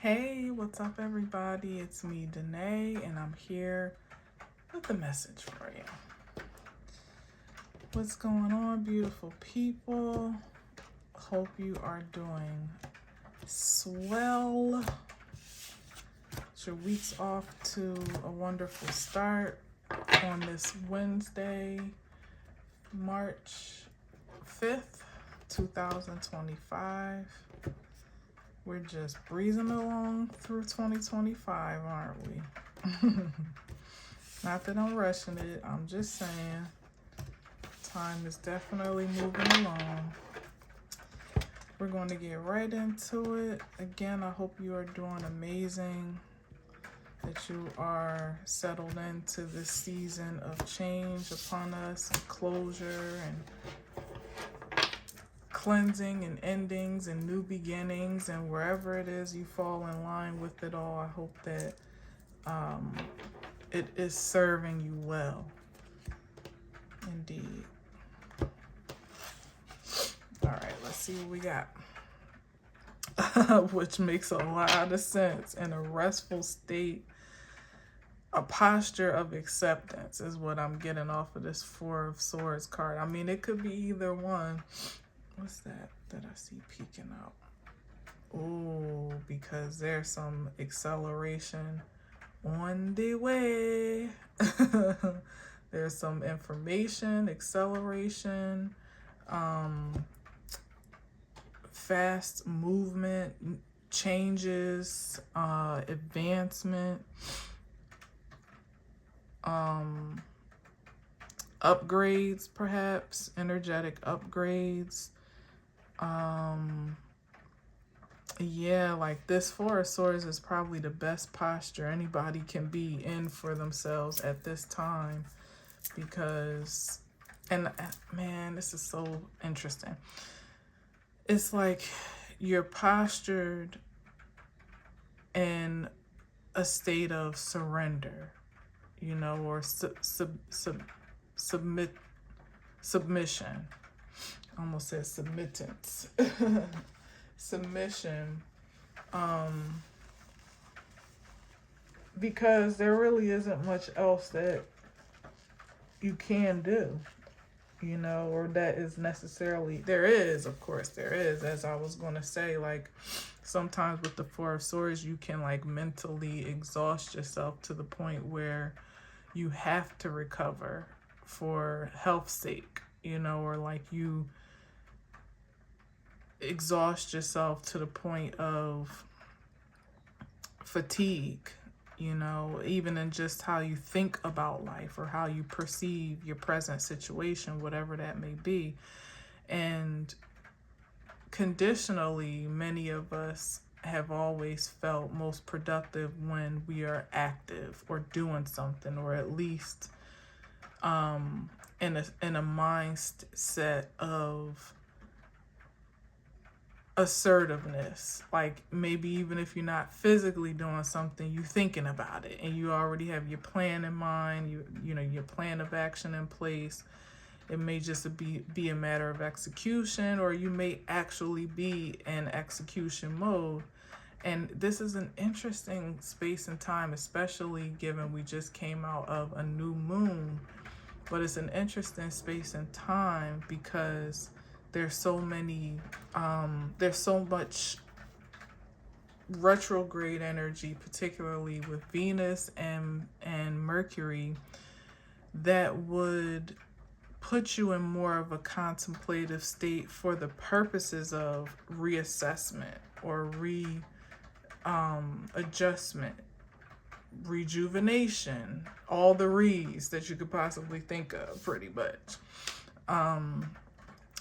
Hey, what's up, everybody? It's me, Danae, and I'm here with a message for you. What's going on, beautiful people? Hope you are doing swell. Your week's off to a wonderful start on this Wednesday, March 5th, 2025. We're just breezing along through 2025, aren't we? Not that I'm rushing it, I'm just saying time is definitely moving along. We're going to get right into it. Again, I hope you are doing amazing, that you are settled into this season of change upon us, and closure and cleansing and endings and new beginnings, and wherever it is you fall in line with it all, I hope that it is serving you well. Indeed. All right, let's see what we got. Which makes a lot of sense. In a restful state, a posture of acceptance is what I'm getting off of this Four of Swords card. I mean, it could be either one. What's that I see peeking out? Oh, because there's some acceleration on the way. There's some information, acceleration, fast movement, changes, advancement, upgrades, perhaps, energetic upgrades. Yeah, like this Four of Swords is probably the best posture anybody can be in for themselves at this time, because, and man, this is so interesting. It's like you're postured in a state of surrender, you know, or submission. I almost said submittance. Submission. Because there really isn't much else that you can do, you know, or that is necessarily, there is, of course there is, as I was going to say, like sometimes with the Four of Swords, you can like mentally exhaust yourself to the point where you have to recover for health's sake, you know, or like you exhaust yourself to the point of fatigue, you know, even in just how you think about life or how you perceive your present situation, whatever that may be. And conditionally, many of us have always felt most productive when we are active or doing something, or at least in a mindset of assertiveness. Like maybe even if you're not physically doing something, you thinking about it and you already have your plan in mind, you know, your plan of action in place. It may just be a matter of execution, or you may actually be in execution mode. And this is an interesting space and time, especially given we just came out of a new moon. But it's an interesting space and time because there's so much retrograde energy, particularly with Venus and Mercury, that would put you in more of a contemplative state for the purposes of reassessment or adjustment, rejuvenation, all the re's that you could possibly think of, pretty much.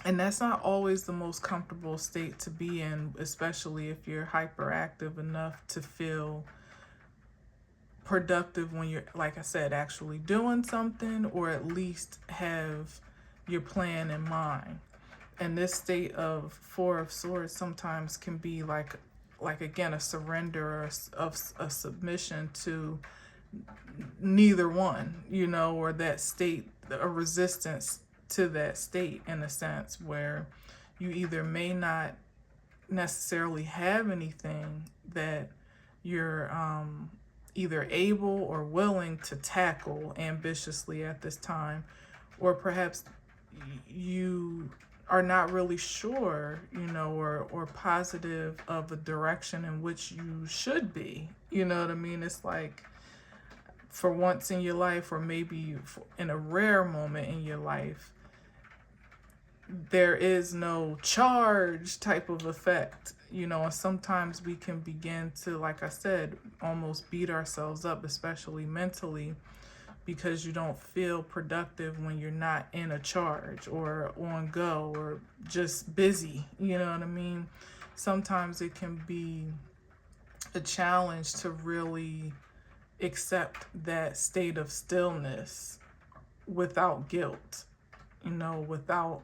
And that's not always the most comfortable state to be in, especially if you're hyperactive enough to feel productive when you're, like I said, actually doing something, or at least have your plan in mind. And this state of Four of Swords sometimes can be like again, a surrender or a submission to neither one, you know, or that state, a resistance to that state, in a sense where you either may not necessarily have anything that you're either able or willing to tackle ambitiously at this time, or perhaps you are not really sure, or positive of a direction in which you should be. You know what I mean? It's like, for once in your life, or maybe in a rare moment in your life, there is no charge type of effect, and sometimes we can begin to, like I said, almost beat ourselves up, especially mentally, because you don't feel productive when you're not in a charge or on go or just busy. You know what I mean? Sometimes it can be a challenge to really accept that state of stillness without guilt, without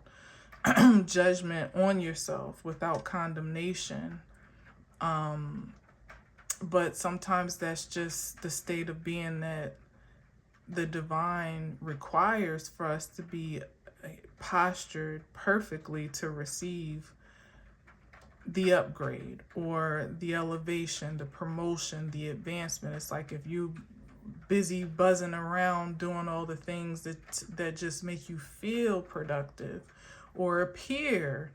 judgment on yourself, without condemnation. But sometimes that's just the state of being that the divine requires for us to be postured perfectly to receive the upgrade or the elevation, the promotion, the advancement. It's like if you busy buzzing around doing all the things that just make you feel productive or appear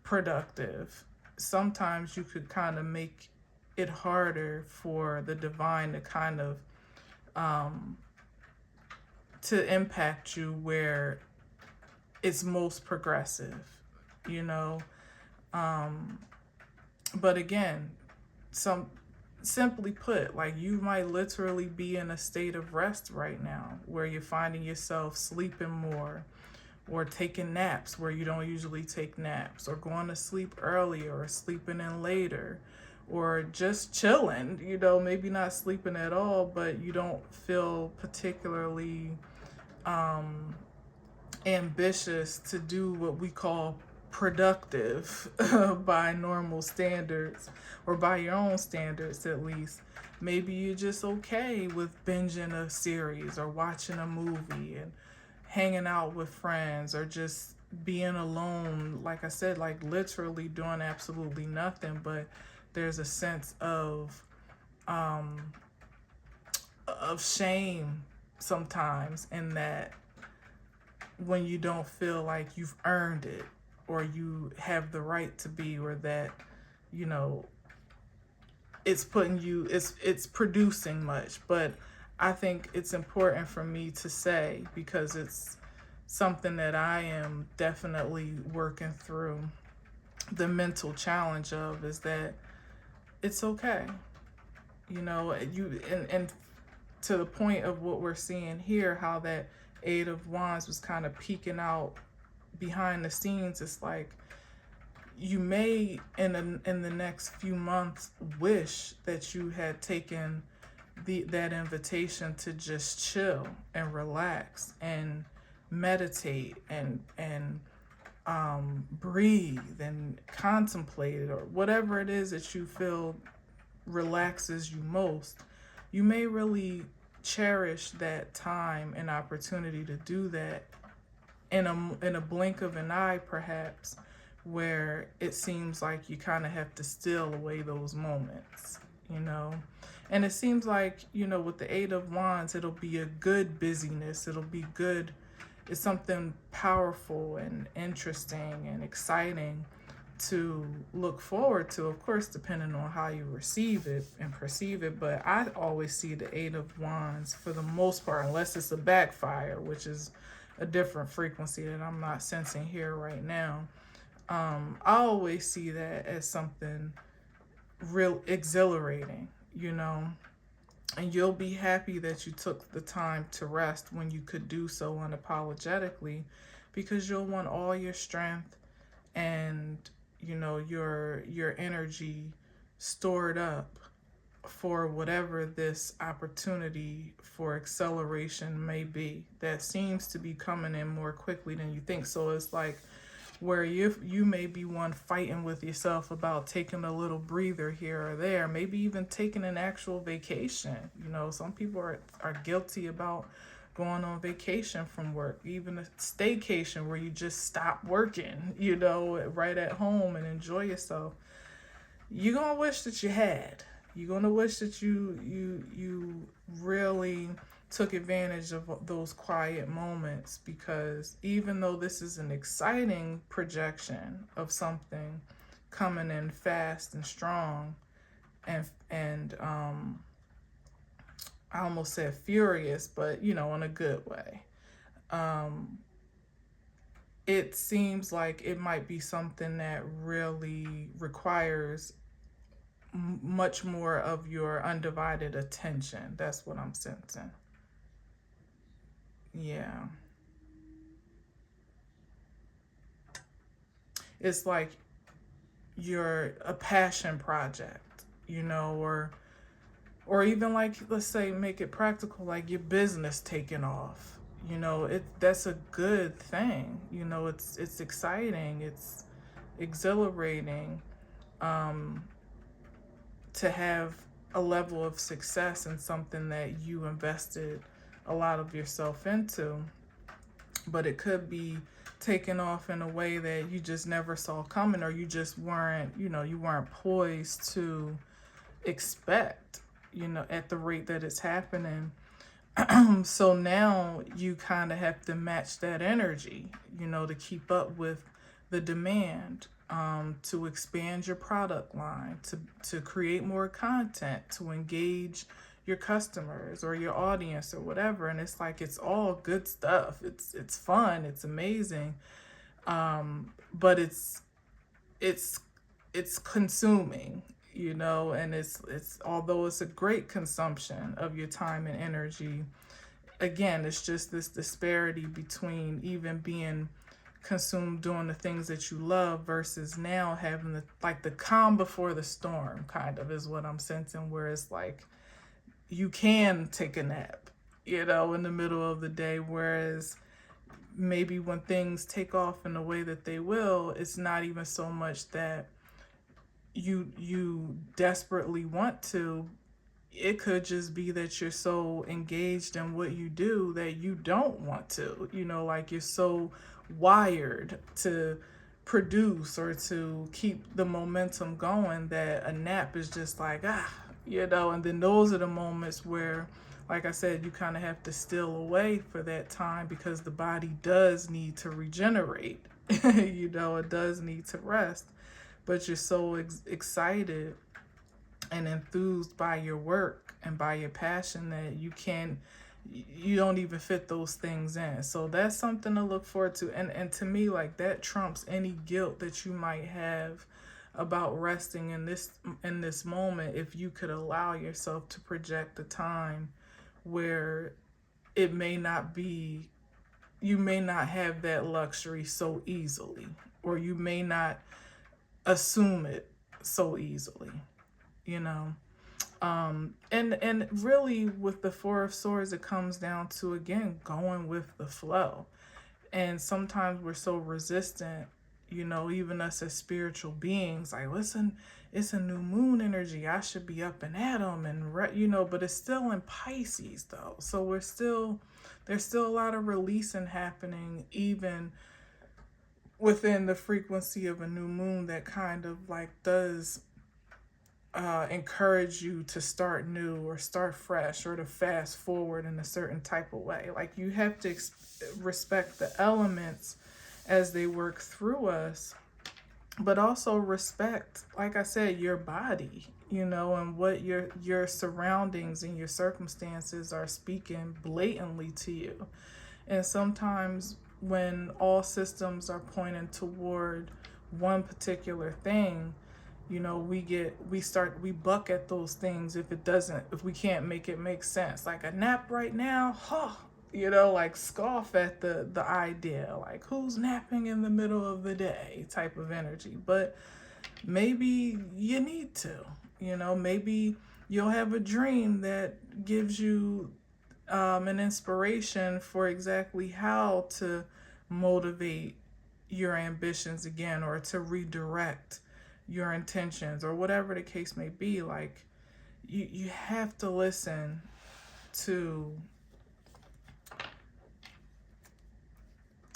productive, sometimes you could kind of make it harder for the divine to kind of to impact you where it's most progressive, but again, simply put, like, you might literally be in a state of rest right now where you're finding yourself sleeping more, or taking naps where you don't usually take naps, or going to sleep earlier or sleeping in later, or just chilling, maybe not sleeping at all, but you don't feel particularly ambitious to do what we call productive by normal standards, or by your own standards at least. Maybe you're just okay with binging a series or watching a movie and hanging out with friends, or just being alone, like I said, like literally doing absolutely nothing, but there's a sense of shame sometimes in that, when you don't feel like you've earned it, or you have the right to be, or that it's producing much. But I think it's important for me to say, because it's something that I am definitely working through the mental challenge of, is that it's okay. And to the point of what we're seeing here, how that Eight of Wands was kind of peeking out behind the scenes. It's like, you may in the next few months wish that you had taken that invitation to just chill and relax and meditate and breathe and contemplate it, or whatever it is that you feel relaxes you most. You may really cherish that time and opportunity to do that in a blink of an eye, perhaps, where it seems like you kind of have to steal away those moments, And it seems like, with the Eight of Wands, it'll be a good busyness. It'll be good. It's something powerful and interesting and exciting to look forward to, of course, depending on how you receive it and perceive it. But I always see the Eight of Wands, for the most part, unless it's a backfire, which is a different frequency that I'm not sensing here right now. I always see that as something real exhilarating, and you'll be happy that you took the time to rest when you could do so unapologetically, because you'll want all your strength and your energy stored up for whatever this opportunity for acceleration may be, that seems to be coming in more quickly than you think. So it's like, where you may be one fighting with yourself about taking a little breather here or there, maybe even taking an actual vacation. Some people are guilty about going on vacation from work, even a staycation where you just stop working, right at home and enjoy yourself. You're gonna wish that you had, You're going to wish that you really took advantage of those quiet moments, because even though this is an exciting projection of something coming in fast and strong, and I almost said furious, but in a good way. It seems like it might be something that really requires much more of your undivided attention. That's what I'm sensing. Yeah. It's like you're a passion project, or even, like, let's say, make it practical, like your business taking off. That's a good thing. It's exciting, it's exhilarating, to have a level of success in something that you invested a lot of yourself into. But it could be taken off in a way that you just never saw coming, or you just weren't, you weren't poised to expect, at the rate that it's happening. So now you kind of have to match that energy, to keep up with the demand, to expand your product line, to create more content, to engage your customers or your audience or whatever. And it's like, it's all good stuff. It's fun. It's amazing. But it's consuming, and it's although it's a great consumption of your time and energy, again, it's just this disparity between even being consumed doing the things that you love versus now having the calm before the storm, kind of, is what I'm sensing, where it's like you can take a nap, in the middle of the day, whereas maybe when things take off in the way that they will, it's not even so much that you desperately want to. It could just be that you're so engaged in what you do that you don't want to, like you're so wired to produce or to keep the momentum going that a nap is just like, and then those are the moments where, like I said, you kind of have to steal away for that time, because the body does need to regenerate. It does need to rest. But you're so excited and enthused by your work and by your passion that you don't even fit those things in. So that's something to look forward to. And to me, like, that trumps any guilt that you might have about resting in this moment, if you could allow yourself to project a time where you may not have that luxury so easily, or you may not assume it so easily, and really, with the Four of Swords, it comes down to, again, going with the flow. And sometimes we're so resistant, even us as spiritual beings, like, listen, it's a new moon energy, I should be up and at 'em, and but it's still in Pisces, though. So there's still a lot of releasing happening, even within the frequency of a new moon, that kind of like does encourage you to start new or start fresh, or to fast forward in a certain type of way. Like, you have to respect the elements as they work through us, but also respect, like I said, your body, and what your surroundings and your circumstances are speaking blatantly to you. And sometimes when all systems are pointing toward one particular thing, we buck at those things if we can't make it make sense. Like, a nap right now, like, scoff at the idea, like, who's napping in the middle of the day type of energy. But maybe you need to, maybe you'll have a dream that gives you an inspiration for exactly how to motivate your ambitions again, or to redirect your intentions, or whatever the case may be. Like, you have to listen to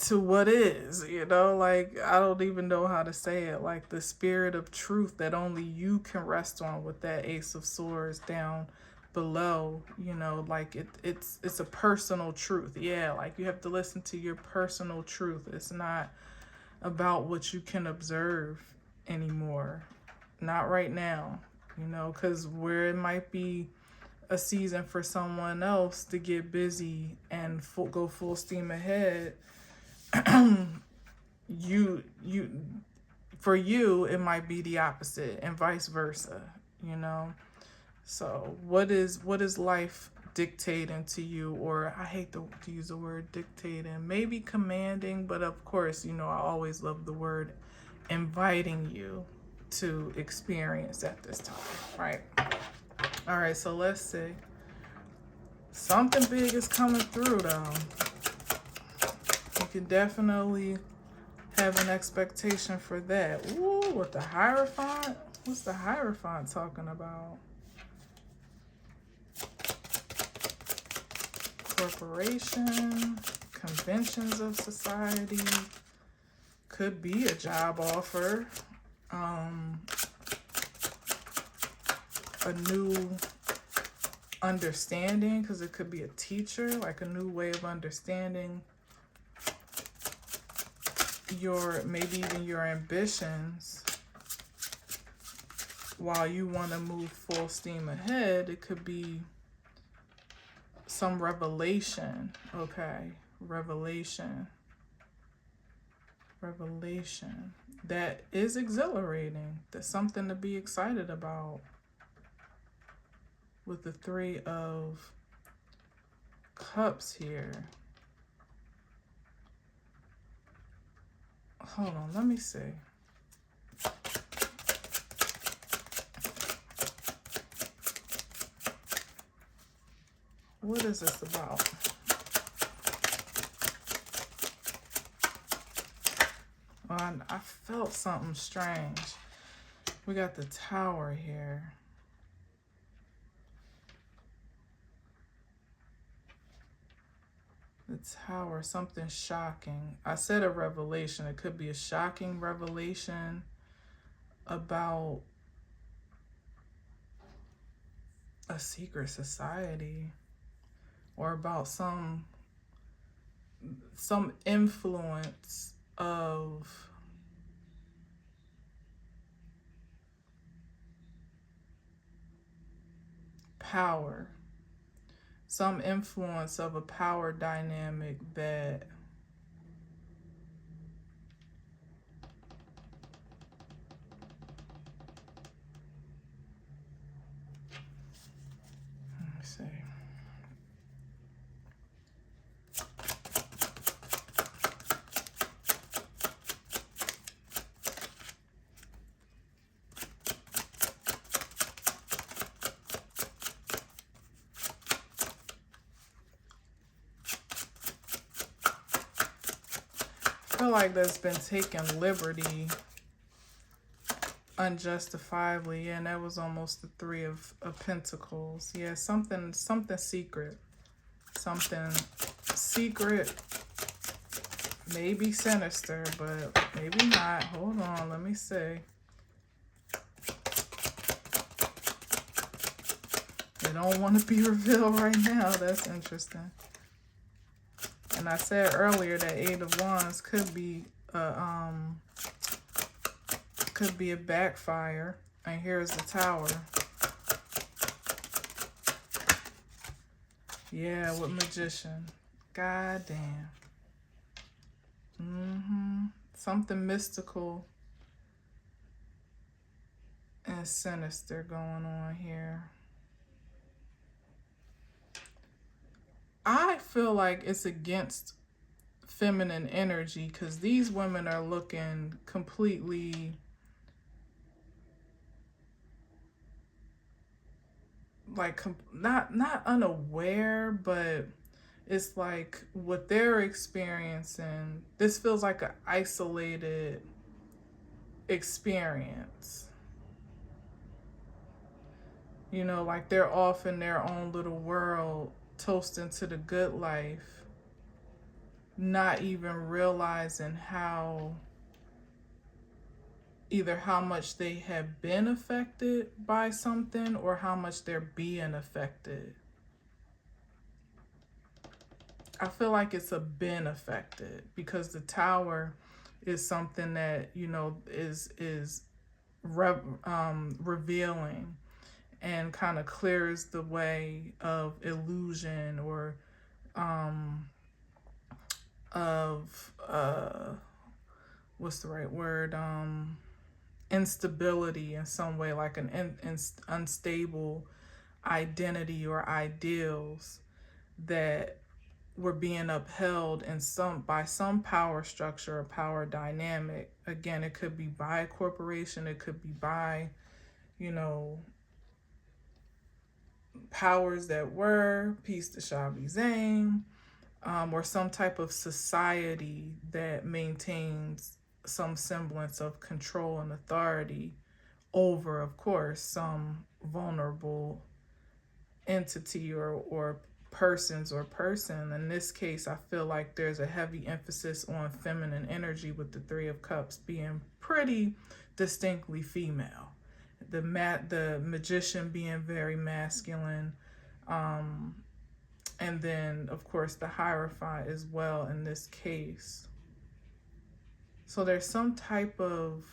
to what is, like, I don't even know how to say it, like the spirit of truth that only you can rest on with that Ace of Swords down below, like it's a personal truth. Yeah, like you have to listen to your personal truth. It's not about what you can observe anymore. Not right now, because where it might be a season for someone else to get busy and go full steam ahead, you for you it might be the opposite, and vice versa. So what is life dictating to you? Or I hate to use the word dictating, maybe commanding, but of course, I always love the word inviting you to experience at this time, right? All right, so let's see. Something big is coming through, though. You can definitely have an expectation for that. Ooh, with the Hierophant? What's the Hierophant talking about? Corporation, conventions of society, could be a job offer, a new understanding, because it could be a teacher, like a new way of understanding maybe even your ambitions. While you want to move full steam ahead, it could be some revelation. Okay, revelation that is exhilarating. That's something to be excited about. With the Three of Cups here. Hold on, let me see. What is this about? I felt something strange. We got the Tower here. The Tower, something shocking. I said a revelation. It could be a shocking revelation about a secret society, or about some influence of power, some influence of a power dynamic that let me see. I feel like that's been taking liberty unjustifiably. Yeah, and that was almost the Three of Pentacles. Yeah, something secret. Something secret, maybe sinister, but maybe not. Hold on, let me see. They don't want to be revealed right now. That's interesting. And I said earlier that Eight of Wands could be a backfire. And here's the Tower. Yeah, with Magician. God damn. Something mystical and sinister going on here. I feel like it's against feminine energy, because these women are looking completely like not unaware, but it's like what they're experiencing, this feels like an isolated experience. Like they're off in their own little world, toasting to the good life, not even realizing how, either how much they have been affected by something or how much they're being affected. I feel like it's a been affected, because the Tower is something that, you know, is revealing and kind of clears the way of illusion, or of what's the right word, instability in some way, like an unstable identity or ideals that were being upheld in some, by some power structure or power dynamic. Again, it could be by a corporation, it could be by, you know, powers that were, peace to Shabi Zane, or some type of society that maintains some semblance of control and authority over, of course, some vulnerable entity or persons or person. In this case, I feel like there's a heavy emphasis on feminine energy, with the Three of Cups being pretty distinctly female. The magician being very masculine, and then of course the Hierophant as well in this case. So there's some type of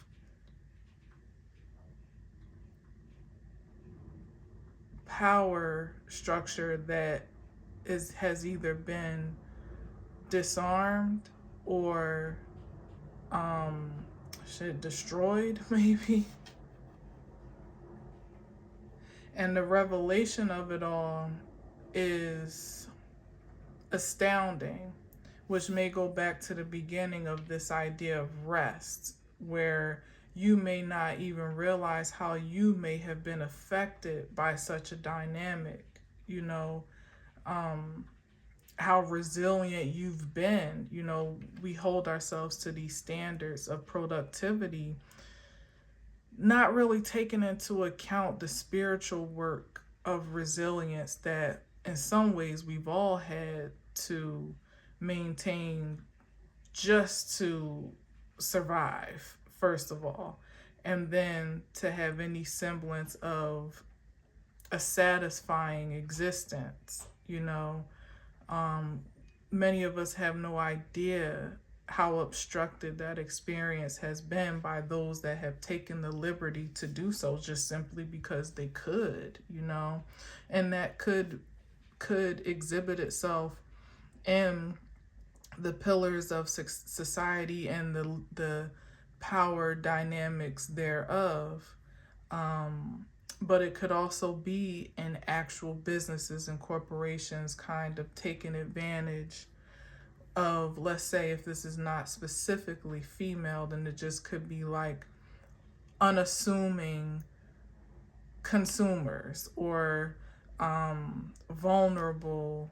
power structure that has either been disarmed or destroyed, maybe. And the revelation of it all is astounding, which may go back to the beginning of this idea of rest, where you may not even realize how you may have been affected by such a dynamic, you know, how resilient you've been. You know, we hold ourselves to these standards of productivity, not really taking into account the spiritual work of resilience that in some ways we've all had to maintain just to survive, first of all, and then to have any semblance of a satisfying existence. You know, many of us have no idea how obstructed that experience has been by those that have taken the liberty to do so just simply because they could, you know, and that could exhibit itself in the pillars of society and the power dynamics thereof. But it could also be in actual businesses and corporations kind of taking advantage of, let's say, if this is not specifically female, then it just could be like unassuming consumers or vulnerable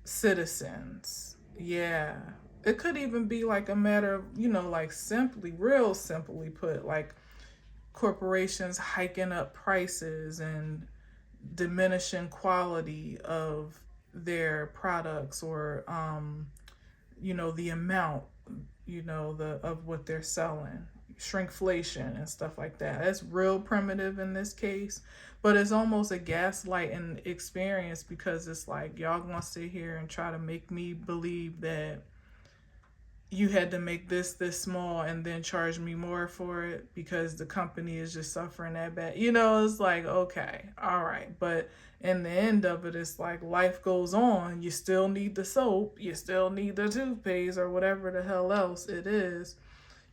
citizens. Yeah. It could even be like a matter of, you know, like real simply put, like corporations hiking up prices and diminishing quality of their products, or you know, the amount, you know, of what they're selling, shrinkflation and stuff like that. That's real primitive in this case, but it's almost a gaslighting experience, because it's like, y'all gonna sit here and try to make me believe that you had to make this small and then charge me more for it because the company is just suffering that bad. You know, it's like, okay, all right. But in the end of it, it's like life goes on. You still need the soap. You still need the toothpaste or whatever the hell else it is,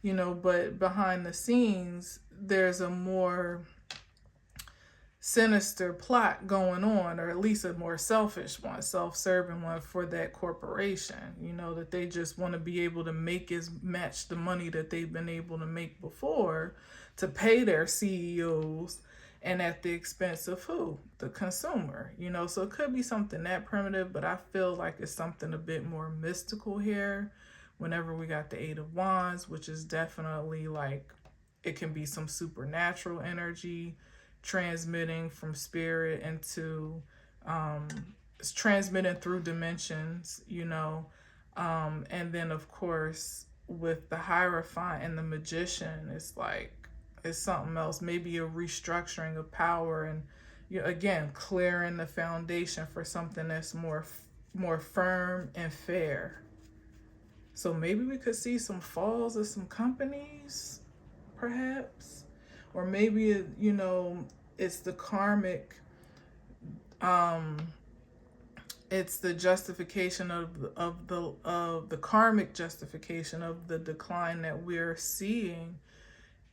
you know, but behind the scenes, there's a more sinister plot going on, or at least a more selfish one, self-serving one for that corporation, you know, that they just want to be able to match the money that they've been able to make before to pay their CEOs, and at the expense of who? The consumer, you know. So it could be something that primitive, but I feel like it's something a bit more mystical here whenever we got the Eight of Wands, which is definitely like, it can be some supernatural energy transmitting from spirit into it's transmitting through dimensions, you know, And then, of course, with the Hierophant and the Magician, it's like, it's something else. Maybe a restructuring of power and, again, clearing the foundation for something that's more firm and fair. So maybe we could see some falls of some companies, perhaps. Or maybe, it's the karmic, it's the justification of the karmic justification of the decline that we're seeing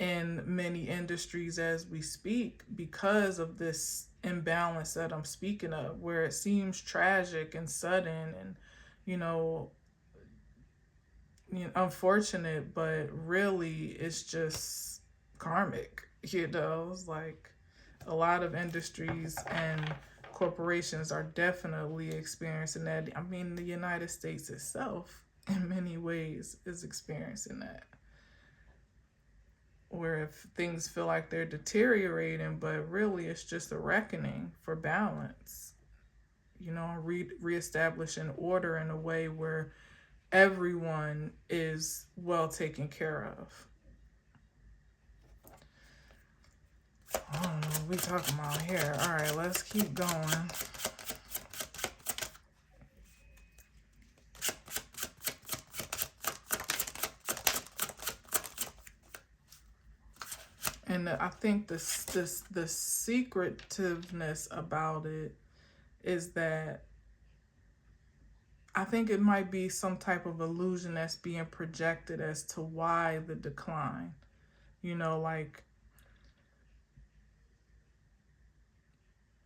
in many industries as we speak, because of this imbalance that I'm speaking of, where it seems tragic and sudden and, unfortunate, but really it's just karmic. It's like a lot of industries and corporations are definitely experiencing that. I mean, the United States itself, in many ways, is experiencing that. Where if things feel like they're deteriorating, but really it's just a reckoning for balance, reestablishing order in a way where everyone is well taken care of. I don't know what we talking about here. All right, let's keep going. And I think the secretiveness about it is that I think it might be some type of illusion that's being projected as to why the decline. Like,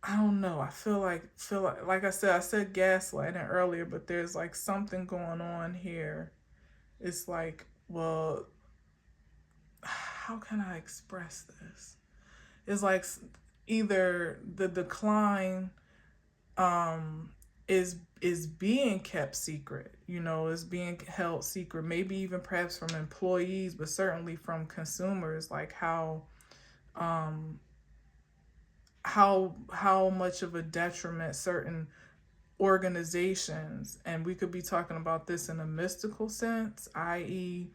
I don't know. I feel like I said gaslighting earlier, but there's like something going on here. It's like, well, how can I express this? It's like either the decline is being kept secret, is being held secret, maybe even perhaps from employees, but certainly from consumers, like how much of a detriment certain organizations, and we could be talking about this in a mystical sense, i.e.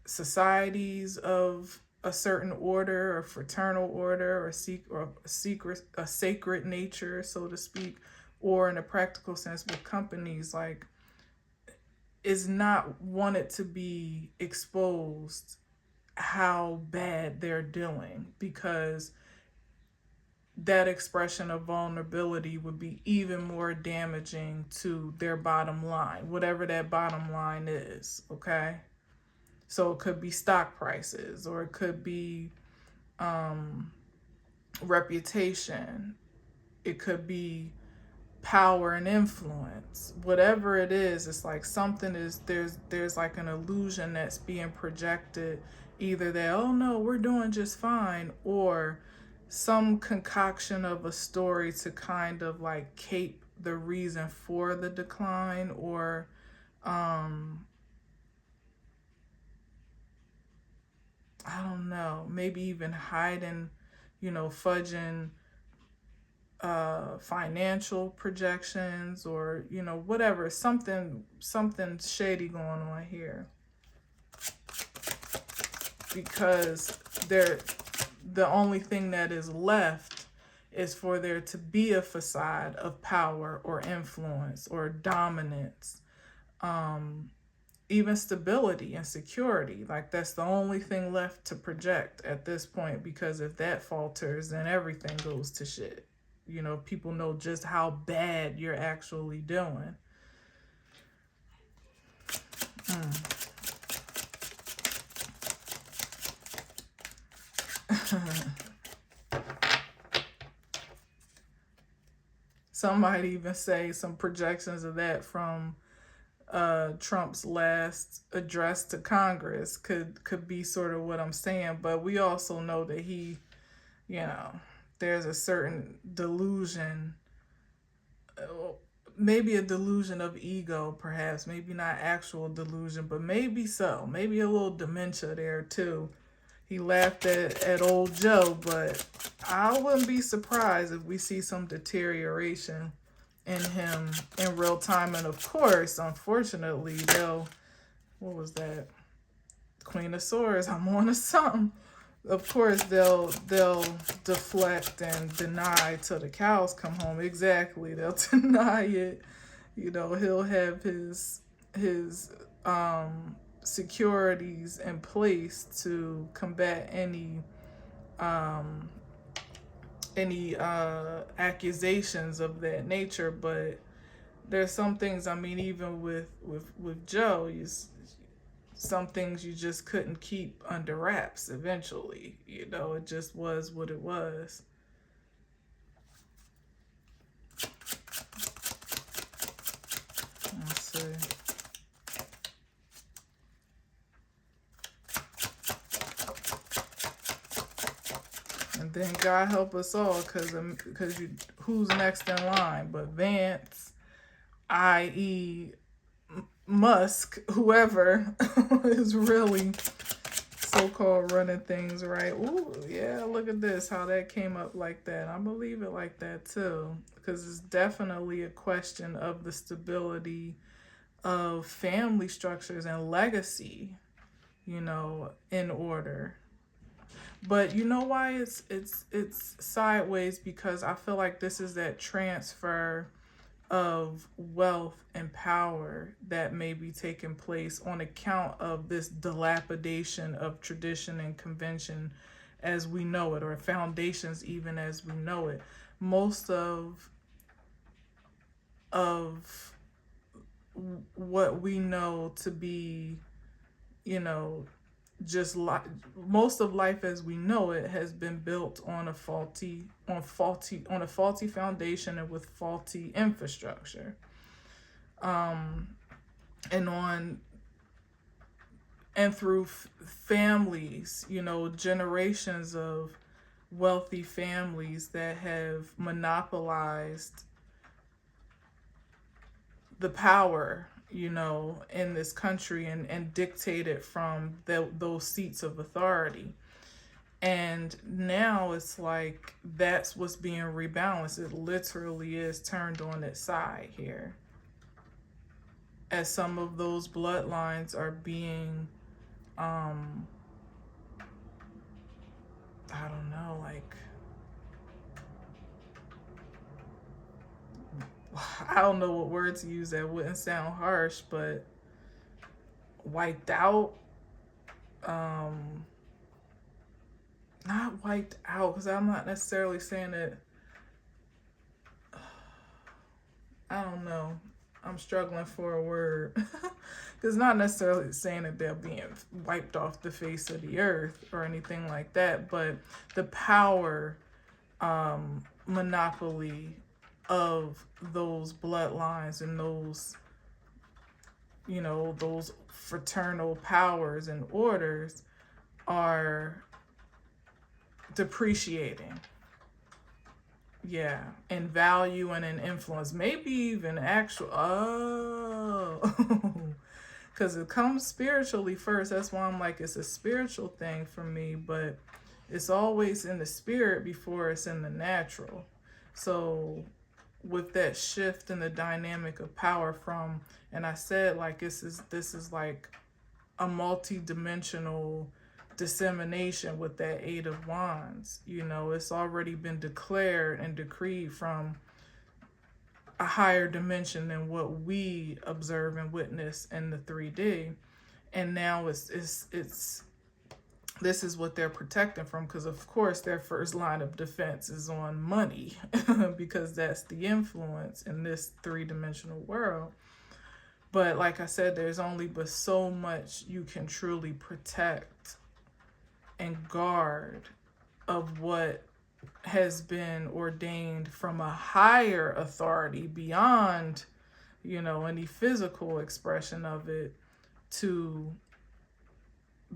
societies of a certain order or fraternal order or a sacred nature, so to speak, or in a practical sense with companies, like, is not wanted to be exposed how bad they're doing, because that expression of vulnerability would be even more damaging to their bottom line, whatever that bottom line is, okay? So it could be stock prices, or it could be reputation. It could be power and influence. Whatever it is, it's like something is, there's like an illusion that's being projected, either that, oh no, we're doing just fine, or some concoction of a story to kind of like cape the reason for the decline, or I don't know, maybe even hiding, fudging financial projections, or whatever, something shady going on here, because the only thing that is left is for there to be a facade of power or influence or dominance, even stability and security. Like, that's the only thing left to project at this point, because if that falters, then everything goes to shit. People know just how bad you're actually doing. Some might even say some projections of that from Trump's last address to Congress could be sort of what I'm saying. But we also know that he, there's a certain delusion, maybe a delusion of ego, perhaps, maybe not actual delusion, but maybe so, maybe a little dementia there too. He laughed at old Joe, but I wouldn't be surprised if we see some deterioration in him in real time. And of course, unfortunately, what was that? Queen of Swords, I'm on to something. Of course, they'll deflect and deny till the cows come home. Exactly, they'll deny it. He'll have his securities in place to combat any accusations of that nature. But there's some things, I mean, even with Joe, some things you just couldn't keep under wraps eventually. It just was what it was. Let's see. And then God help us all, because who's next in line but Vance, i.e. Musk, whoever is really so-called running things right. Ooh, yeah, look at this, how that came up like that. I believe it like that too, because it's definitely a question of the stability of family structures and legacy, in order. But you know why it's sideways? Because I feel like this is that transfer of wealth and power that may be taking place on account of this dilapidation of tradition and convention as we know it, or foundations even as we know it. Most of what we know to be, just most of life as we know it has been built on a faulty foundation and with faulty infrastructure, and through families, generations of wealthy families that have monopolized the power, in this country, and dictated from those seats of authority. And now it's like that's what's being rebalanced. It literally is turned on its side here, as some of those bloodlines are being, I don't know, like, I don't know what word to use that wouldn't sound harsh, but wiped out. Not wiped out, because I'm not necessarily saying that. I don't know. I'm struggling for a word. Because not necessarily saying that they're being wiped off the face of the earth or anything like that, but the power monopoly of those bloodlines and those, those fraternal powers and orders are depreciating. Yeah, in value and in influence, maybe even actual. Because it comes spiritually first. That's why I'm like, it's a spiritual thing for me, but it's always in the spirit before it's in the natural. So with that shift in the dynamic of power from, and I said, like, this is like a multi-dimensional dissemination with that Eight of Wands. It's already been declared and decreed from a higher dimension than what we observe and witness in the 3D. And now it's this is what they're protecting from, because of course their first line of defense is on money because that's the influence in this three-dimensional world. But like I said, there's only but so much you can truly protect and guard of what has been ordained from a higher authority beyond, any physical expression of it, to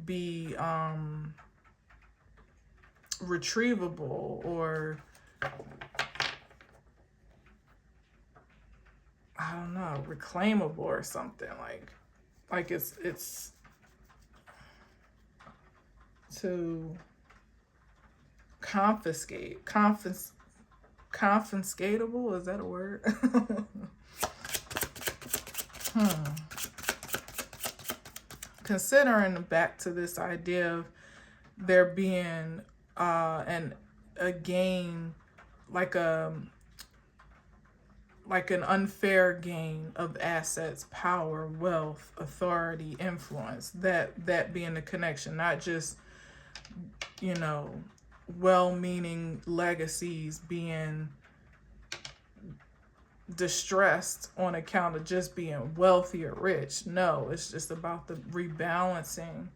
be retrievable, or I don't know, reclaimable or something, like it's to confiscate confiscatable, is that a word? Considering back to this idea of there being a gain, like an unfair gain of assets, power, wealth, authority, influence, that being the connection, not just, you know, well-meaning legacies being distressed on account of just being wealthy or rich. No, it's just about the rebalancing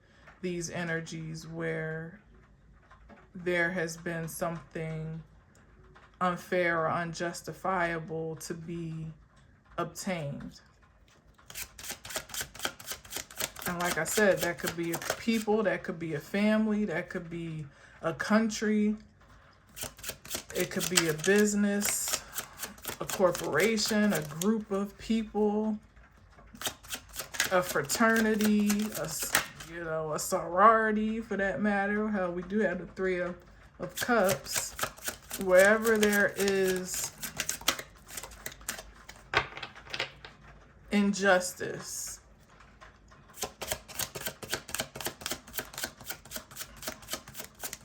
these energies where there has been something unfair or unjustifiable to be obtained. And like I said, that could be a people, that could be a family, that could be a country, it could be a business, a corporation, a group of people, a fraternity, a sorority for that matter. Hell, we do have the Three of Cups. Wherever there is injustice,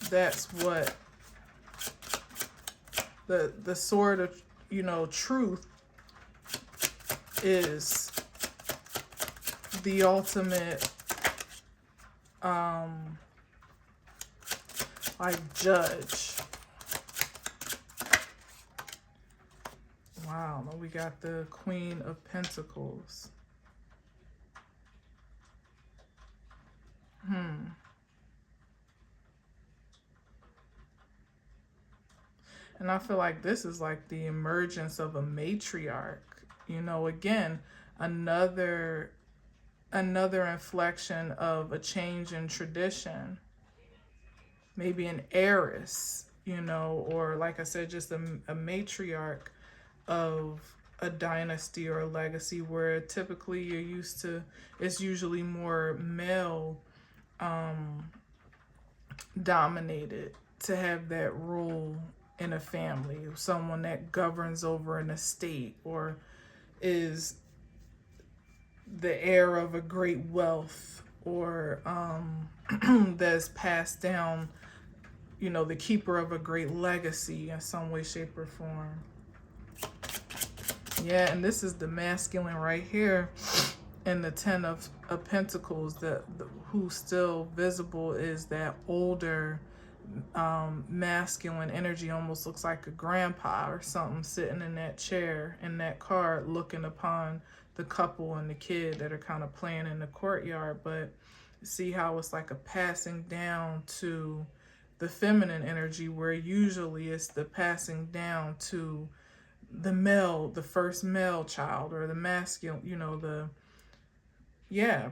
that's what the sword of, truth is the ultimate judge. Wow, we got the Queen of Pentacles. And I feel like this is like the emergence of a matriarch. Again, another inflection of a change in tradition. Maybe an heiress, or like I said, just a matriarch of a dynasty or a legacy where typically you're used to, it's usually more male dominated to have that role in a family, someone that governs over an estate or is the heir of a great wealth, or that's passed down, the keeper of a great legacy in some way, shape, or form. Yeah, and this is the masculine right here in the Ten of Pentacles. Who's still visible is that older masculine energy, almost looks like a grandpa or something sitting in that chair in that car looking upon the couple and the kid that are kind of playing in the courtyard. But see how it's like a passing down to the feminine energy, where usually it's the passing down to the first male child, or the masculine,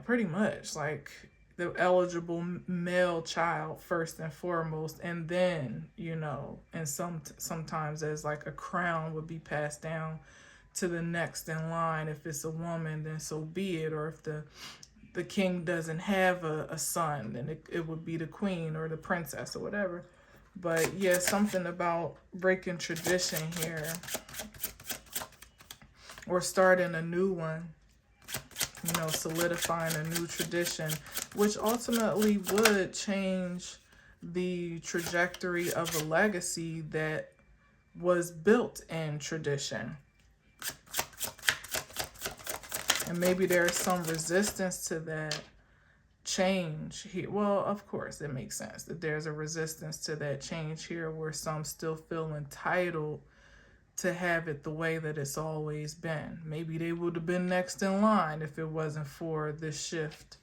pretty much like the eligible male child first and foremost, and then, and sometimes as like a crown would be passed down to the next in line. If it's a woman, then so be it. Or if the king doesn't have a son, then it would be the queen or the princess or whatever. But yeah, something about breaking tradition here, or starting a new one, solidifying a new tradition, which ultimately would change the trajectory of a legacy that was built in tradition. And maybe there's some resistance to that change here. Well, of course, it makes sense that there's a resistance to that change here, where some still feel entitled to have it the way that it's always been. Maybe they would have been next in line if it wasn't for this shift,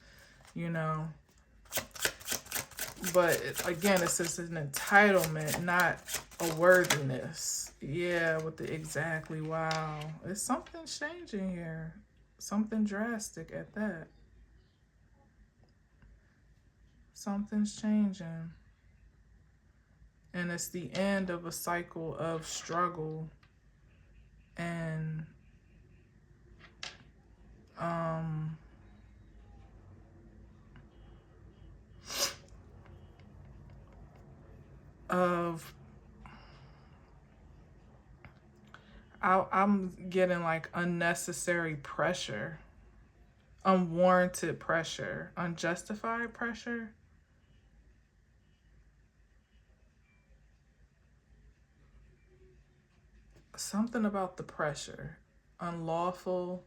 But again, it's just an entitlement, not a worthiness. Yeah, exactly. Wow. It's something changing here. Something drastic at that. Something's changing. And it's the end of a cycle of struggle and of I'm getting like unnecessary pressure, unwarranted pressure, unjustified pressure. Something about the pressure. Unlawful,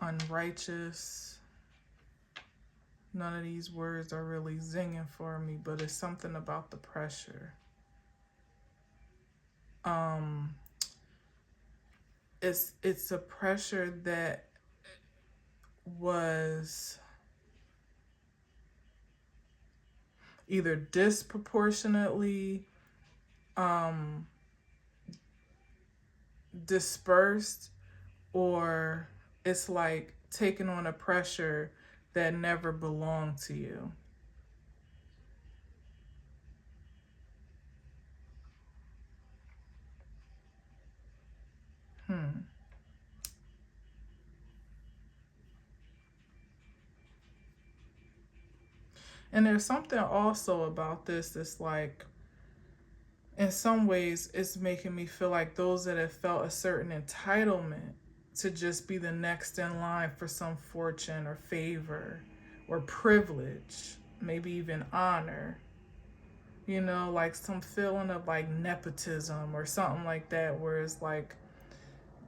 unrighteous. None of these words are really zinging for me, but it's something about the pressure. It's a pressure that was either disproportionately dispersed, or it's like taking on a pressure that never belonged to you. And there's something also about this that's like, in some ways, it's making me feel like those that have felt a certain entitlement to just be the next in line for some fortune or favor or privilege, maybe even honor, you know, like some feeling of like nepotism or something like that, where it's like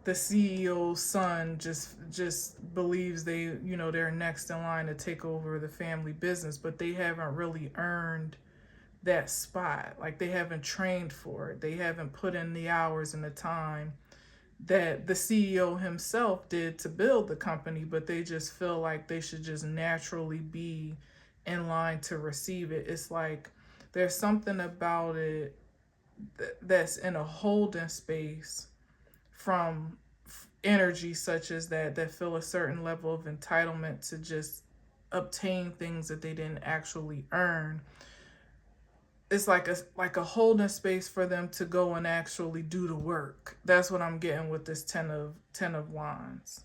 the CEO's son just believes they're next in line to take over the family business, but they haven't really earned that spot. Like they haven't trained for it. They haven't put in the hours and the time that the CEO himself did to build the company, but they just feel like they should just naturally be in line to receive it. It's like there's something about it that's in a holding space from energy such as that feel a certain level of entitlement to just obtain things that they didn't actually earn. It's like a holding space for them to go and actually do the work. That's what I'm getting with this ten of wands.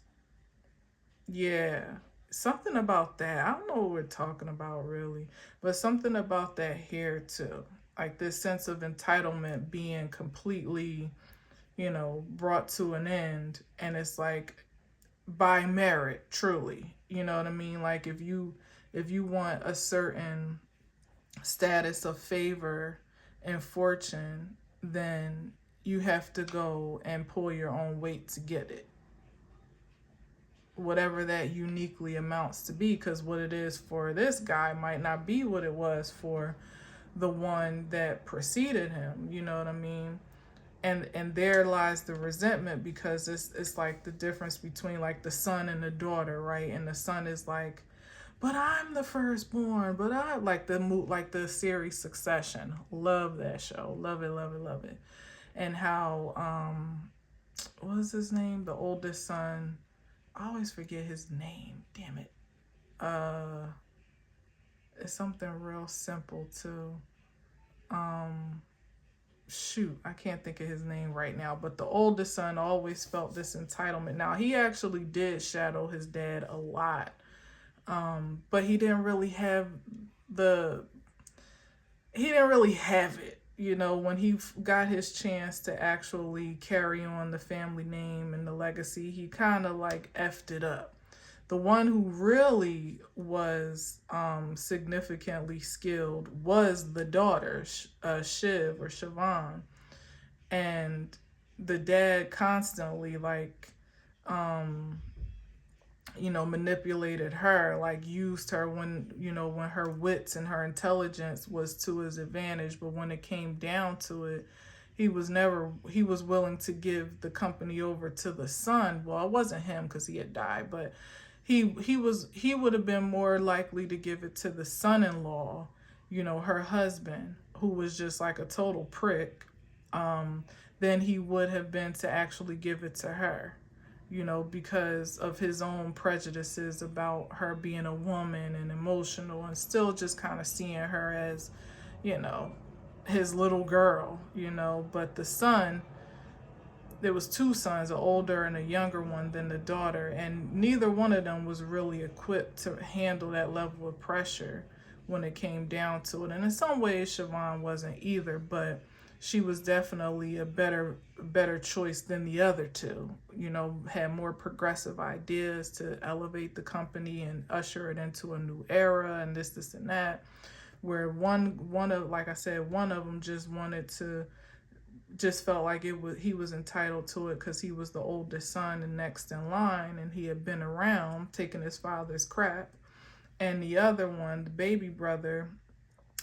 Yeah, something about that. I don't know what we're talking about really, but something about that here too. Like this sense of entitlement being completely, brought to an end, and it's like by merit, truly. You know what I mean? Like if you want a certain status of favor and fortune, then you have to go and pull your own weight to get it. Whatever that uniquely amounts to be, because what it is for this guy might not be what it was for the one that preceded him. You know what I mean? And there lies the resentment, because it's like the difference between like the son and the daughter, right? And the son is like, but I'm the firstborn, but I like the series Succession. Love that show. Love it, love it, love it. And how what was his name? The oldest son. I always forget his name. Damn it. Uh it's something real simple too. Shoot, I can't think of his name right now, but the oldest son always felt this entitlement. Now, he actually did shadow his dad a lot, but he didn't really have it. When he got his chance to actually carry on the family name and the legacy, he kind of like effed it up. The one who really was significantly skilled was the daughter, Shiv or Siobhan. And the dad constantly manipulated her, like used her when her wits and her intelligence was to his advantage. But when it came down to it, he was willing to give the company over to the son. Well, it wasn't him because he had died, but he would have been more likely to give it to the son-in-law, her husband, who was just like a total prick, than he would have been to actually give it to her, because of his own prejudices about her being a woman and emotional, and still just kind of seeing her as, his little girl, But the son, there was two sons, an older and a younger one than the daughter, and neither one of them was really equipped to handle that level of pressure when it came down to it. And in some ways, Siobhan wasn't either, but she was definitely a better choice than the other two. You know, had more progressive ideas to elevate the company and usher it into a new era and this and that. Where one of like I said, one of them just felt like he was entitled to it because he was the oldest son and next in line, and he had been around taking his father's crap. And the other one, the baby brother,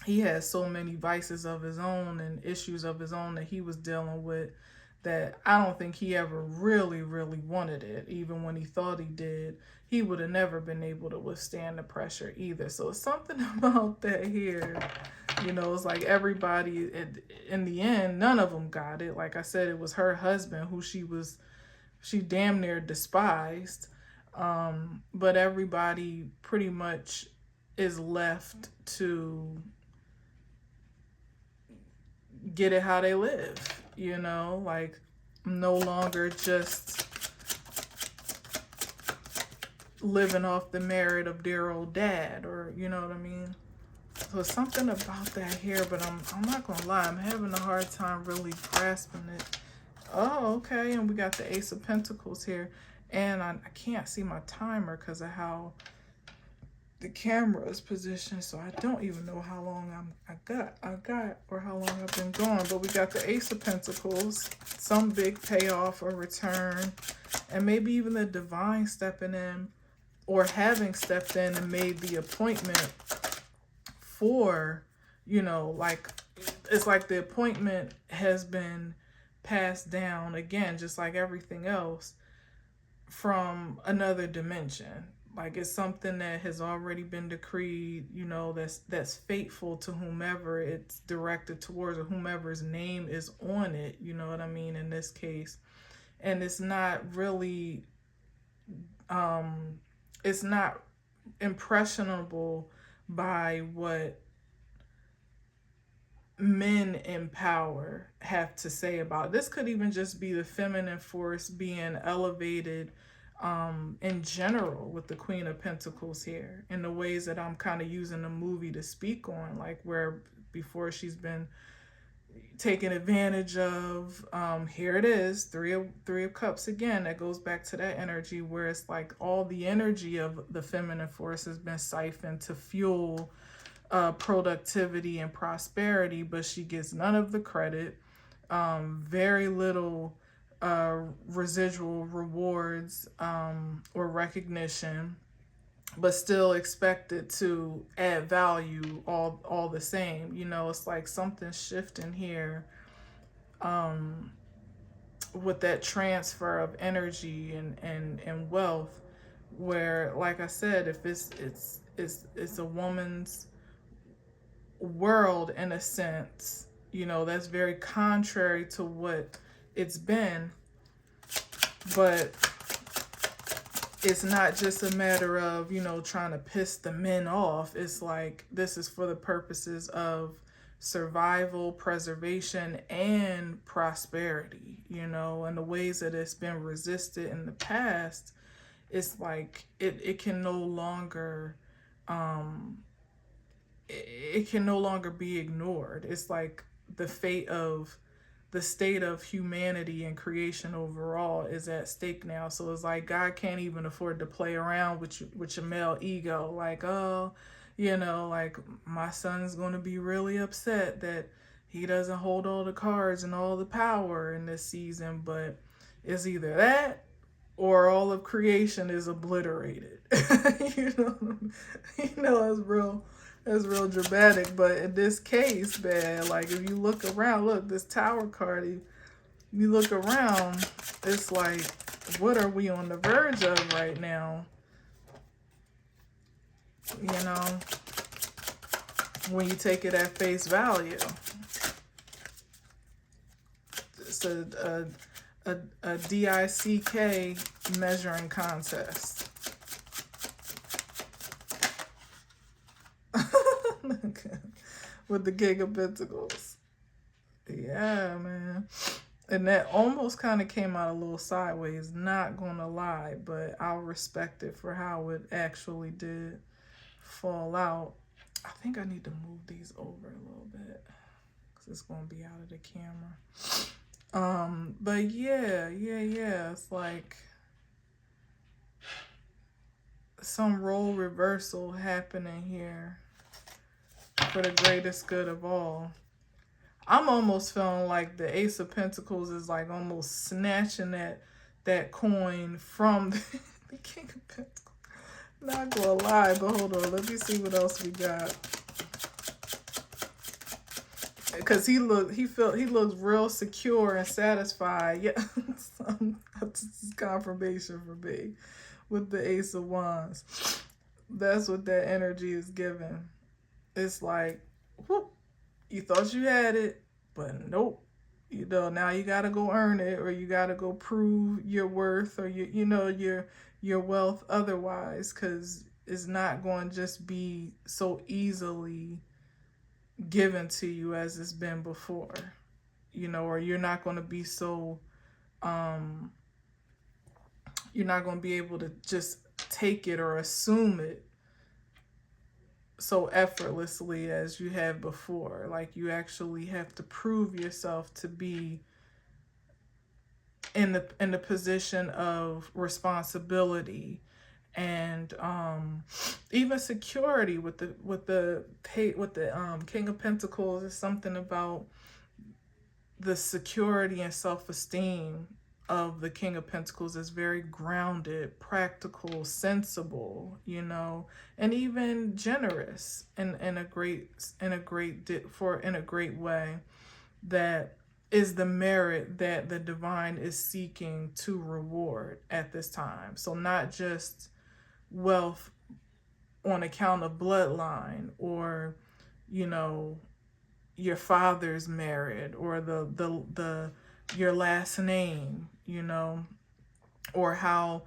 he had so many vices of his own and issues of his own that he was dealing with, that I don't think he ever really wanted it. Even when he thought he did, he would have never been able to withstand the pressure either. So it's something about that here. You know, it's like everybody, in the end, none of them got it. Like I said, it was her husband who she damn near despised. But everybody pretty much is left to get it how they live, you know, like no longer just living off the merit of dear old dad, or you know what I mean. So something about that here, but I'm not gonna lie, I'm having a hard time really grasping it. Oh, okay, and we got the Ace of Pentacles here, and I can't see my timer because of how the camera is positioned, so I don't even know how long I got or how long I've been going. But we got the Ace of Pentacles, some big payoff or return, and maybe even the divine stepping in or having stepped in and made the appointment for, you know, like it's like the appointment has been passed down again, just like everything else, from another dimension. Like it's something that has already been decreed, you know, that's fateful to whomever it's directed towards or whomever's name is on it, you know what I mean, in this case. And it's not really it's not impressionable by what men in power have to say about it. This could even just be the feminine force being elevated in general with the Queen of Pentacles here, in the ways that I'm kind of using the movie to speak on, like where before she's been taken advantage of. Here it is, three of cups again. That goes back to that energy where it's like all the energy of the feminine force has been siphoned to fuel productivity and prosperity, but she gets none of the credit, very little residual rewards or recognition, but still expected to add value all the same. You know, it's like something shifting here with that transfer of energy and wealth, where, like I said, if it's a woman's world in a sense, you know, that's very contrary to what it's been. But it's not just a matter of, you know, trying to piss the men off. It's like this is for the purposes of survival, preservation, and prosperity, you know, and the ways that it's been resisted in the past. It's like it can no longer it can no longer be ignored. It's like the fate of the state of humanity and creation overall is at stake now. So it's like God can't even afford to play around with your male ego. Like, oh, you know, like my son's going to be really upset that he doesn't hold all the cards and all the power in this season. But it's either that or all of creation is obliterated. you know, that's real dramatic, but in this case, man, like if you look around, look, this Tower card, you look around, it's like, what are we on the verge of right now? You know, when you take it at face value. It's a DICK measuring contest. With the King of Pentacles. Yeah, man. And that almost kind of came out a little sideways, not gonna lie, but I'll respect it for how it actually did fall out. I think I need to move these over a little bit because it's gonna be out of the camera. But yeah. It's like some role reversal happening here for the greatest good of all. I'm almost feeling like the Ace of Pentacles is like almost snatching that coin from the King of Pentacles. Not gonna lie, but hold on, let me see what else we got. Because he looks real secure and satisfied. Yeah, this is confirmation for me with the Ace of Wands. That's what that energy is giving. It's like, whoop, you thought you had it, but nope. You know, now you gotta go earn it, or you gotta go prove your worth, or your wealth otherwise, because it's not going to just be so easily given to you as it's been before. Or you're not going to be so you're not going to be able to just take it or assume it so effortlessly as you have before. Like, you actually have to prove yourself to be in the position of responsibility and even security with the King of Pentacles. Is something about the security and self-esteem of the King of Pentacles is very grounded, practical, sensible, and even generous in a great way. That is the merit that the divine is seeking to reward at this time. So not just wealth on account of bloodline, or your father's merit, or the your last name, or how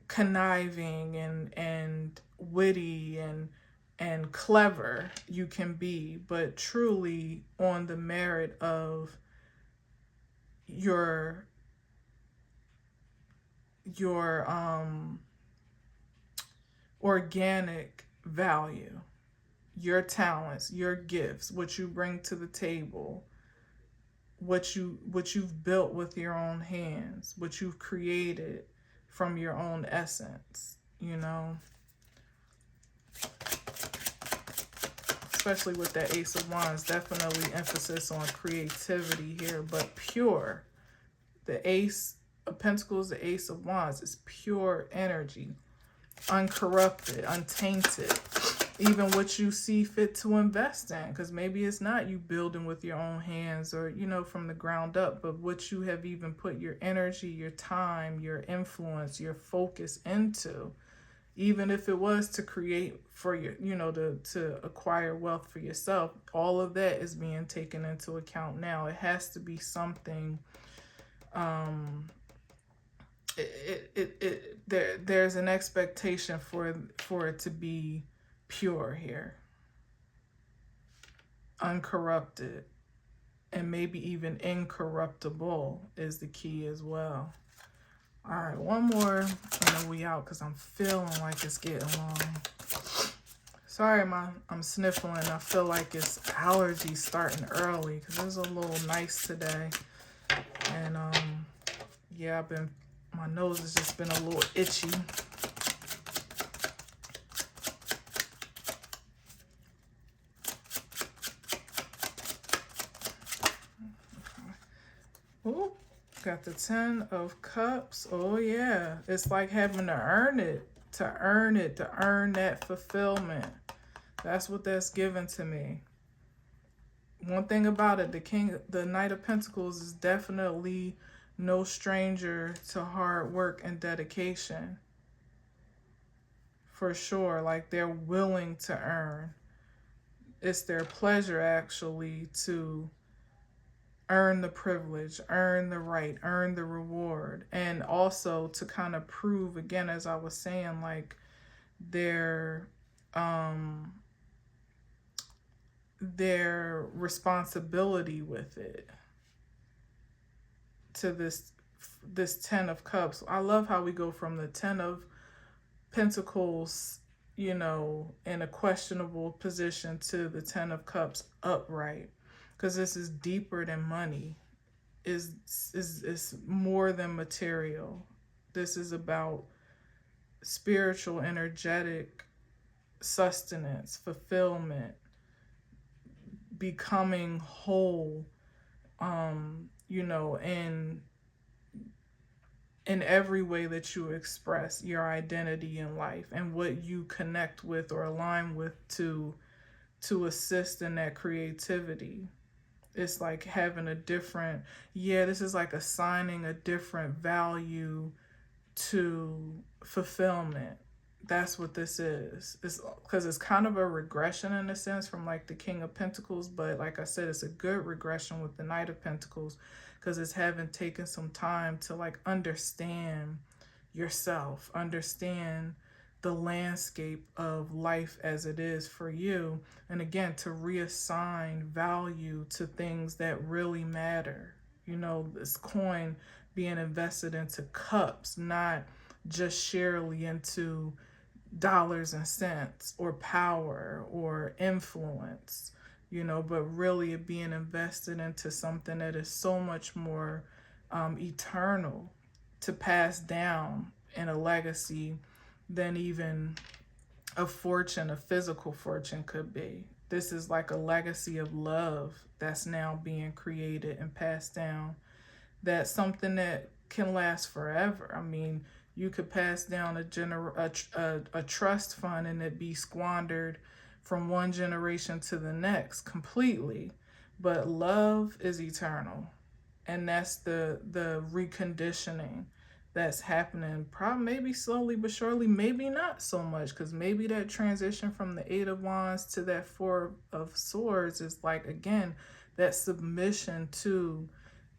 conniving and witty and clever you can be, but truly on the merit of your organic value, your talents, your gifts, what you bring to the table, what you've built with your own hands, what you've created from your own essence, especially with that Ace of Wands. Definitely emphasis on creativity here, but pure. The Ace of Pentacles, the Ace of Wands is pure energy, uncorrupted, untainted. Even what you see fit to invest in, because maybe it's not you building with your own hands or from the ground up, but what you have even put your energy, your time, your influence, your focus into. Even if it was to create for your, to acquire wealth for yourself, all of that is being taken into account now. It has to be something. There's an expectation for it to be pure here, uncorrupted, and maybe even incorruptible is the key as well. All right, one more, and then we out, because I'm feeling like it's getting long. Sorry, I'm sniffling. I feel like it's allergies starting early, because it was a little nice today. And yeah, my nose has just been a little itchy. Ooh, got the 10 of Cups. Oh yeah, it's like having to earn it, to earn that fulfillment. That's what that's given to me. One thing about it, the Knight of Pentacles is definitely no stranger to hard work and dedication. For sure, like they're willing to earn. It's their pleasure actually to earn the privilege, earn the right, earn the reward, and also to kind of prove, again, as I was saying, like their responsibility with it, to this 10 of Cups. I love how we go from the 10 of Pentacles, in a questionable position to the Ten of Cups upright, because this is deeper than money. Is more than material. This is about spiritual, energetic sustenance, fulfillment, becoming whole, in every way that you express your identity in life and what you connect with or align with to assist in that creativity. It's like having a different, this is like assigning a different value to fulfillment. That's what this is. It's because it's kind of a regression in a sense from like the King of Pentacles, but like I said, it's a good regression with the Knight of Pentacles, because it's having taken some time to like understand yourself, understand the landscape of life as it is for you, and again to reassign value to things that really matter. This coin being invested into cups, not just sheerly into dollars and cents or power or influence, but really it being invested into something that is so much more eternal, to pass down in a legacy than even a fortune, a physical fortune could be. This is like a legacy of love that's now being created and passed down. That's something that can last forever. I mean, you could pass down a trust fund and it be squandered from one generation to the next completely. But love is eternal. And that's the reconditioning that's happening, probably maybe slowly but surely, maybe not so much, because maybe that transition from the Eight of Wands to that Four of Swords is like, again, that submission to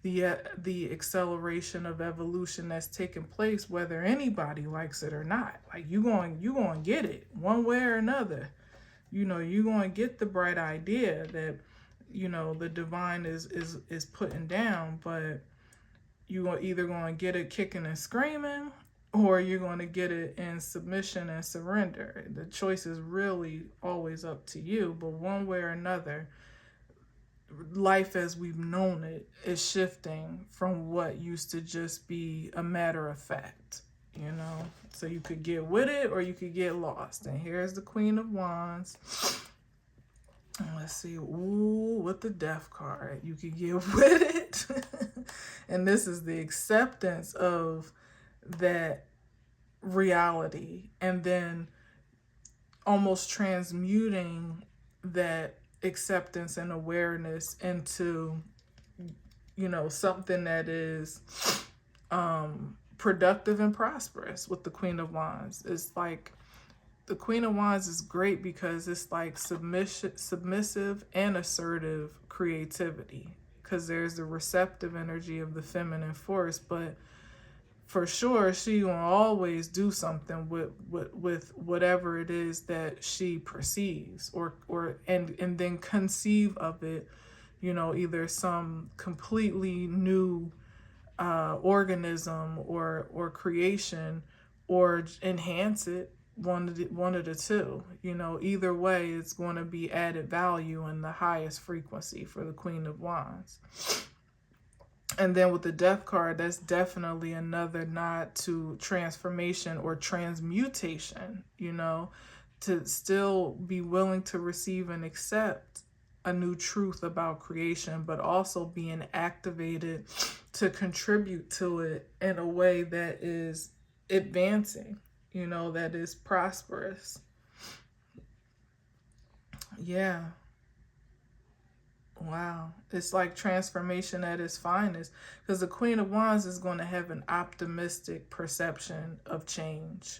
the acceleration of evolution that's taking place, whether anybody likes it or not. Like you going to get it one way or another. You're going to get the bright idea that the divine is putting down, but you're either going to get it kicking and screaming, or you're going to get it in submission and surrender. The choice is really always up to you, but one way or another, life as we've known it is shifting from what used to just be a matter of fact, So you could get with it or you could get lost. And here's the Queen of Wands. And let's see, with the Death card, you could get with it. And this is the acceptance of that reality, and then almost transmuting that acceptance and awareness into something that is productive and prosperous. With the Queen of Wands, it's like the Queen of Wands is great because it's like submissive and assertive creativity, because there's the receptive energy of the feminine force, but for sure she will always do something with whatever it is that she perceives, and then conceive of it, either some completely new organism or creation, or enhance it, one of the two. Either way, it's going to be added value in the highest frequency for the Queen of Wands. And then with the Death card, that's definitely another nod to transformation or transmutation, to still be willing to receive and accept a new truth about creation, but also being activated to contribute to it in a way that is advancing, that is prosperous. Yeah. Wow. It's like transformation at its finest, because the Queen of Wands is going to have an optimistic perception of change,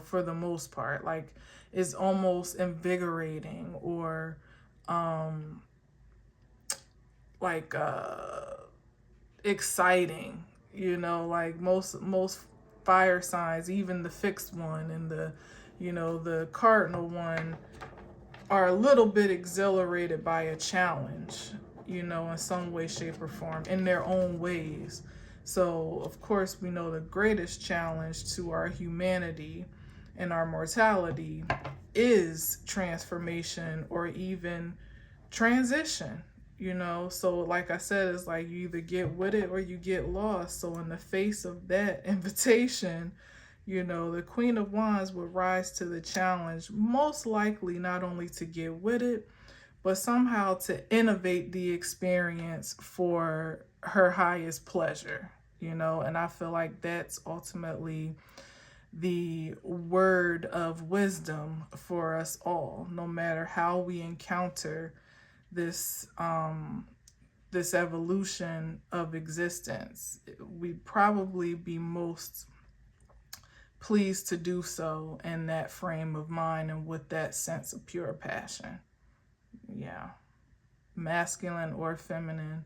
for the most part. Like it's almost invigorating, or exciting, like most fire signs, even the fixed one and the cardinal one, are a little bit exhilarated by a challenge, in some way, shape, or form, in their own ways. So, of course, we know the greatest challenge to our humanity and our mortality is transformation or even transition, you know. So like I said, it's like you either get with it or you get lost. So in the face of that invitation, you know, the Queen of Wands would rise to the challenge, most likely not only to get with it, but somehow to innovate the experience for her highest pleasure, you know. And I feel like that's ultimately the word of wisdom for us all, no matter how we encounter this this evolution of existence. We'd probably be most pleased to do so in that frame of mind and with that sense of pure passion. Yeah. Masculine or feminine,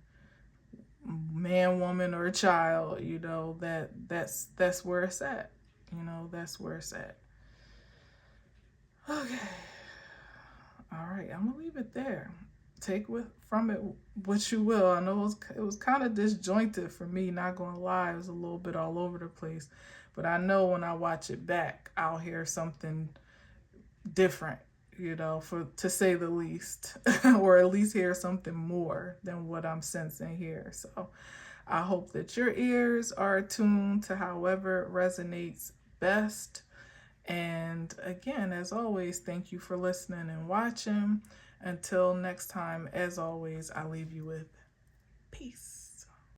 man, woman, or child, you know, that's where it's at. You know, that's where it's at. Okay. All right, I'm gonna leave it there. Take from it what you will. I know it was kind of disjointed for me, not gonna lie. It was a little bit all over the place. But I know when I watch it back, I'll hear something different, you know, for to say the least, or at least hear something more than what I'm sensing here. So I hope that your ears are attuned to however resonates best. And again, as always, thank you for listening and watching. Until next time, as always, I leave you with peace.